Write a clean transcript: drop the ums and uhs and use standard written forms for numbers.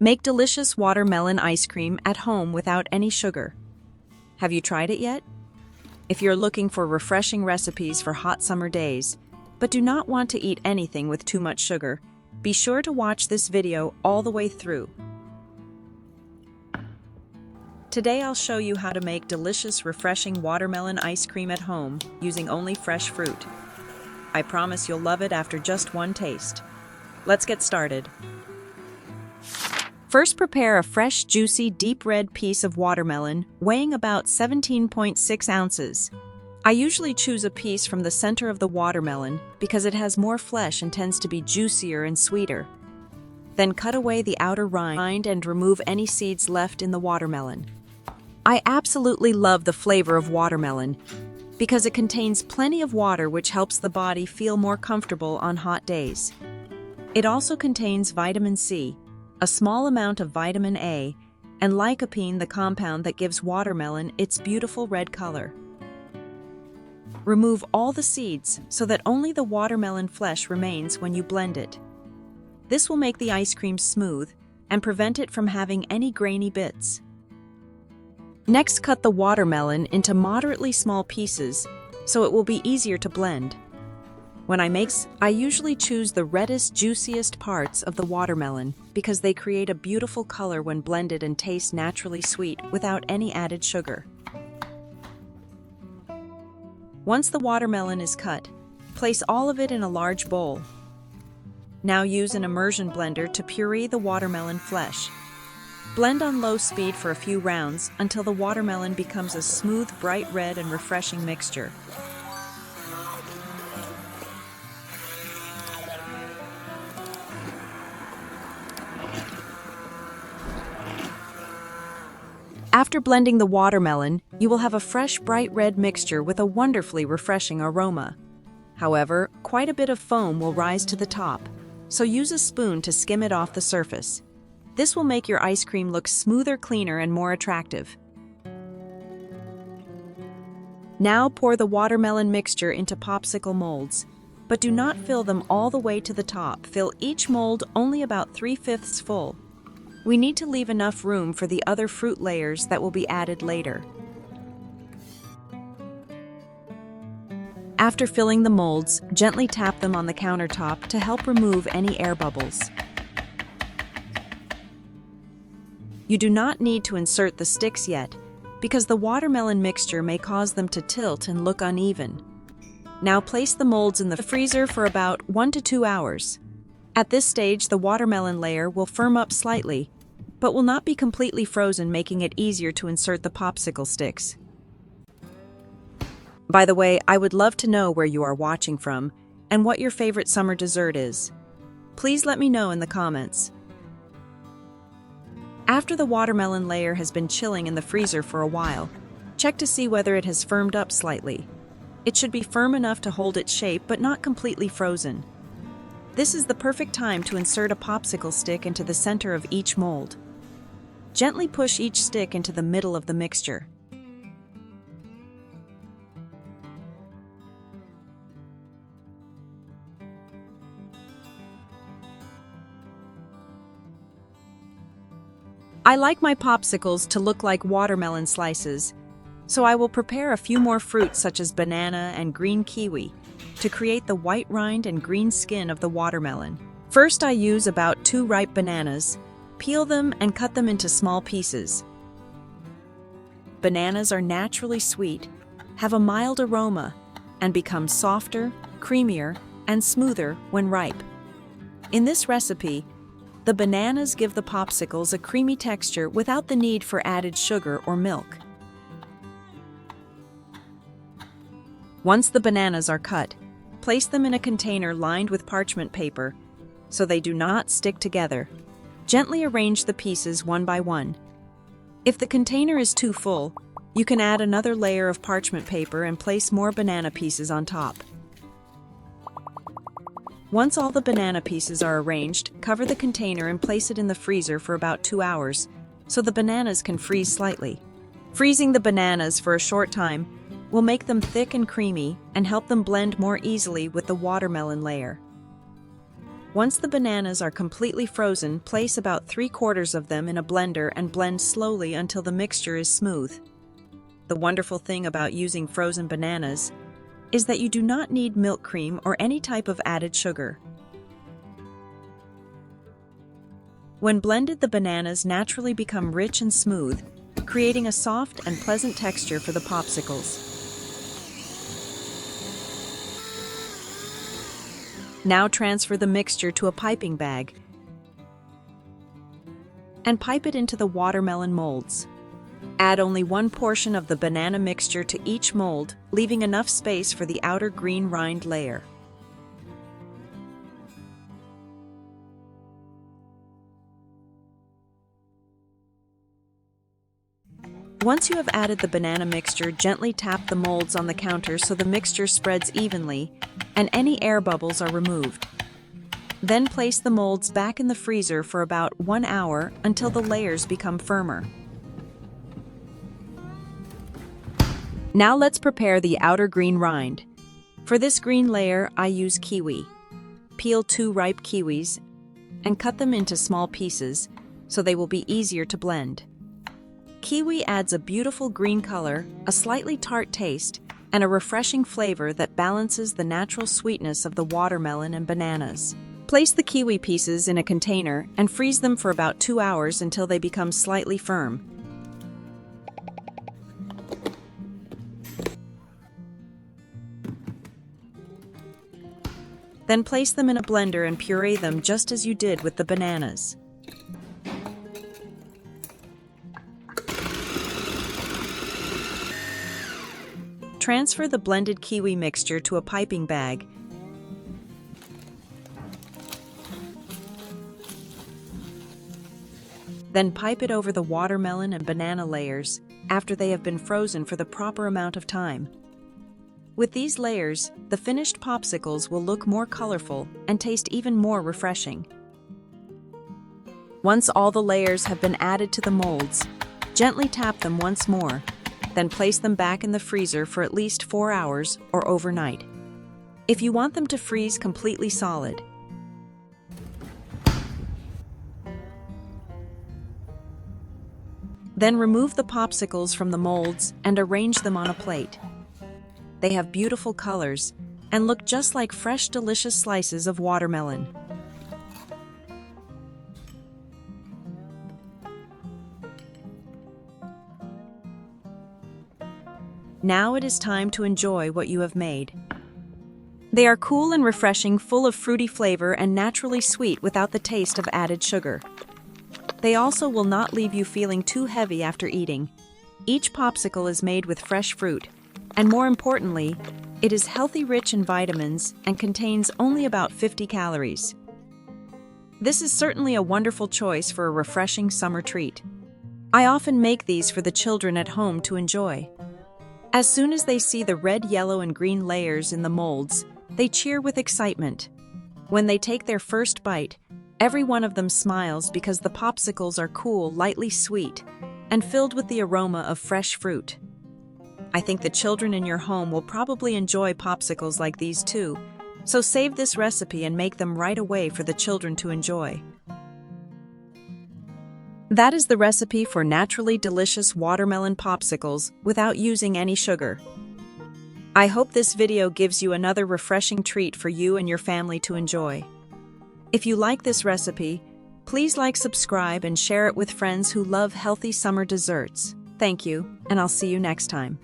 Make delicious watermelon ice cream at home without any sugar. Have you tried it yet? If you're looking for refreshing recipes for hot summer days, but do not want to eat anything with too much sugar, be sure to watch this video all the way through. Today I'll show you how to make delicious, refreshing watermelon ice cream at home using only fresh fruit. I promise you'll love it after just one taste. Let's get started. First, prepare a fresh, juicy, deep red piece of watermelon weighing about 17.6 ounces. I usually choose a piece from the center of the watermelon because it has more flesh and tends to be juicier and sweeter. Then cut away the outer rind and remove any seeds left in the watermelon. I absolutely love the flavor of watermelon because it contains plenty of water, which helps the body feel more comfortable on hot days. It also contains vitamin C, a small amount of vitamin A, and lycopene, the compound that gives watermelon its beautiful red color. Remove all the seeds so that only the watermelon flesh remains when you blend it. This will make the ice cream smooth and prevent it from having any grainy bits. Next, cut the watermelon into moderately small pieces so it will be easier to blend. When I usually choose the reddest, juiciest parts of the watermelon because they create a beautiful color when blended and taste naturally sweet without any added sugar. Once the watermelon is cut, place all of it in a large bowl. Now use an immersion blender to puree the watermelon flesh. Blend on low speed for a few rounds until the watermelon becomes a smooth, bright red and refreshing mixture. After blending the watermelon, you will have a fresh, bright red mixture with a wonderfully refreshing aroma. However, quite a bit of foam will rise to the top, so use a spoon to skim it off the surface. This will make your ice cream look smoother, cleaner, and more attractive. Now pour the watermelon mixture into popsicle molds, but do not fill them all the way to the top. Fill each mold only about 3/5 full. We need to leave enough room for the other fruit layers that will be added later. After filling the molds, gently tap them on the countertop to help remove any air bubbles. You do not need to insert the sticks yet, because the watermelon mixture may cause them to tilt and look uneven. Now place the molds in the freezer for about 1 to 2 hours. At this stage, the watermelon layer will firm up slightly, but will not be completely frozen, making it easier to insert the popsicle sticks. By the way, I would love to know where you are watching from and what your favorite summer dessert is. Please let me know in the comments. After the watermelon layer has been chilling in the freezer for a while, check to see whether it has firmed up slightly. It should be firm enough to hold its shape but not completely frozen. This is the perfect time to insert a popsicle stick into the center of each mold. Gently push each stick into the middle of the mixture. I like my popsicles to look like watermelon slices, so I will prepare a few more fruits such as banana and green kiwi to create the white rind and green skin of the watermelon. First, I use about 2 ripe bananas, peel them and cut them into small pieces. Bananas are naturally sweet, have a mild aroma, and become softer, creamier, and smoother when ripe. In this recipe, the bananas give the popsicles a creamy texture without the need for added sugar or milk. Once the bananas are cut, place them in a container lined with parchment paper so they do not stick together. Gently arrange the pieces one by one. If the container is too full, you can add another layer of parchment paper and place more banana pieces on top. Once all the banana pieces are arranged, cover the container and place it in the freezer for about 2 hours so the bananas can freeze slightly. Freezing the bananas for a short time will make them thick and creamy and help them blend more easily with the watermelon layer. Once the bananas are completely frozen, place about 3/4 of them in a blender and blend slowly until the mixture is smooth. The wonderful thing about using frozen bananas is that you do not need milk cream or any type of added sugar. When blended, the bananas naturally become rich and smooth, creating a soft and pleasant texture for the popsicles. Now transfer the mixture to a piping bag and pipe it into the watermelon molds. Add only one portion of the banana mixture to each mold, leaving enough space for the outer green rind layer. Once you have added the banana mixture, gently tap the molds on the counter so the mixture spreads evenly and any air bubbles are removed. Then place the molds back in the freezer for about 1 hour until the layers become firmer. Now let's prepare the outer green rind. For this green layer, I use kiwi. Peel 2 ripe kiwis and cut them into small pieces so they will be easier to blend. Kiwi adds a beautiful green color, a slightly tart taste, and a refreshing flavor that balances the natural sweetness of the watermelon and bananas. Place the kiwi pieces in a container and freeze them for about 2 hours until they become slightly firm. Then place them in a blender and puree them just as you did with the bananas. Transfer the blended kiwi mixture to a piping bag then pipe it over the watermelon and banana layers after they have been frozen for the proper amount of time. With these layers, the finished popsicles will look more colorful and taste even more refreshing. Once all the layers have been added to the molds, gently tap them once more, then place them back in the freezer for at least 4 hours or overnight. If you want them to freeze completely solid, then remove the popsicles from the molds and arrange them on a plate. They have beautiful colors and look just like fresh, delicious slices of watermelon. Now it is time to enjoy what you have made. They are cool and refreshing, full of fruity flavor and naturally sweet without the taste of added sugar. They also will not leave you feeling too heavy after eating. Each popsicle is made with fresh fruit, and more importantly, it is healthy, rich in vitamins, and contains only about 50 calories. This is certainly a wonderful choice for a refreshing summer treat. I often make these for the children at home to enjoy. As soon as they see the red, yellow, and green layers in the molds, they cheer with excitement. When they take their first bite, every one of them smiles because the popsicles are cool, lightly sweet, and filled with the aroma of fresh fruit. I think the children in your home will probably enjoy popsicles like these too, so save this recipe and make them right away for the children to enjoy. That is the recipe for naturally delicious watermelon popsicles without using any sugar. I hope this video gives you another refreshing treat for you and your family to enjoy. If you like this recipe, please like, subscribe, and share it with friends who love healthy summer desserts. Thank you, and I'll see you next time.